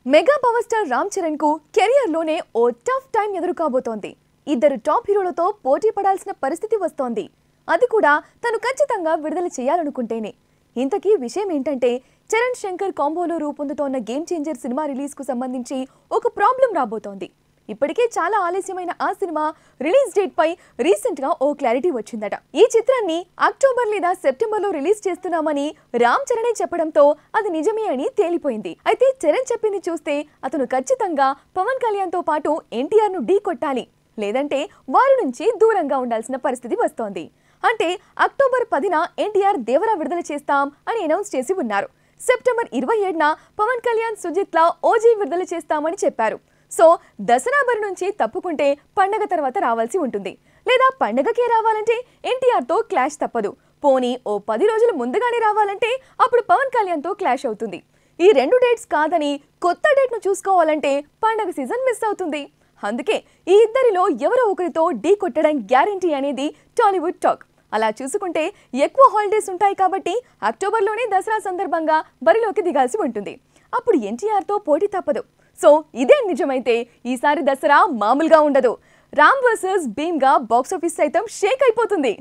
Mega power star Ram Charan కు career లోనే ఓ tough time ఎదురు కాబోతోంది. ఇద్దరు టాప్ హీరోలతో పోటీ పడాల్సిన పరిస్థితి వస్తోంది. అది కూడా తను ఖచ్చితంగా విడుదల చేయాలనుకుంటేనే. ఇంతకీ విషయం ఏంటంటే చరణ్ శంకర్ కాంబోలో రూపొందుతోన్న గేమ్ చేంజర్ సినిమా రిలీజ్ కు సంబంధించి ఒక ప్రాబ్లం రాబోతోంది. ఇప్పటికే చాలా ఆలస్యమైన ఆ సినిమా రిలీజ్ డేట్ పై రీసెంట్ గా ఓ క్లారిటీ వచ్చిందట. ఈ చిత్రాన్ని అక్టోబర్ లేదా సెప్టెంబర్ లో రిలీజ్ చేస్తున్నామని రామ్ చరణ్ చెప్పడంతో అది నిజమే అని తేలిపోయింది. అయితే చరణ్ చెప్పింది చూస్తే అతను ఖచ్చితంగా పవన్ కళ్యాణ్ తో పాటు ఎన్టీఆర్ ను ఢీ కొట్టాలి, లేదంటే వారి నుంచి దూరంగా ఉండాల్సిన పరిస్థితి వస్తోంది. అంటే అక్టోబర్ 10న ఎన్టీఆర్ దేవరా విడుదల చేస్తాం అని అనౌన్స్ చేసి ఉన్నారు. సెప్టెంబర్ 27న పవన్ కళ్యాణ్ సుజిత్ లా ఓజీ విడుదల చేస్తామని చెప్పారు. సో దసరా బరి నుంచి తప్పుకుంటే పండగ తర్వాత రావాల్సి ఉంటుంది, లేదా పండగకే రావాలంటే ఎన్టీఆర్ తో క్లాష్ తప్పదు. పోనీ ఓ 10 రోజులు ముందుగానే రావాలంటే అప్పుడు పవన్ కళ్యాణ్ తో క్లాష్ అవుతుంది. ఈ రెండు డేట్స్ కాదని కొత్త డేట్ ను చూసుకోవాలంటే పండగ సీజన్ మిస్ అవుతుంది. అందుకే ఈ ఇద్దరిలో ఎవరో ఒకరితో ఢీ కొట్టడం గ్యారంటీ అనేది టాలీవుడ్ టాక్. అలా చూసుకుంటే ఎక్కువ హాలిడేస్ ఉంటాయి కాబట్టి అక్టోబర్లోనే దసరా సందర్భంగా బరిలోకి దిగాల్సి ఉంటుంది. అప్పుడు ఎన్టీఆర్ తో పోటీ తప్పదు. సో ఇదే నిజమైతే ఈసారి దసరా మామూలుగా ఉండదు. రామ్ వర్సెస్ భీమ్ గా బాక్సాఫీస్ సైతం షేక్ అయిపోతుంది.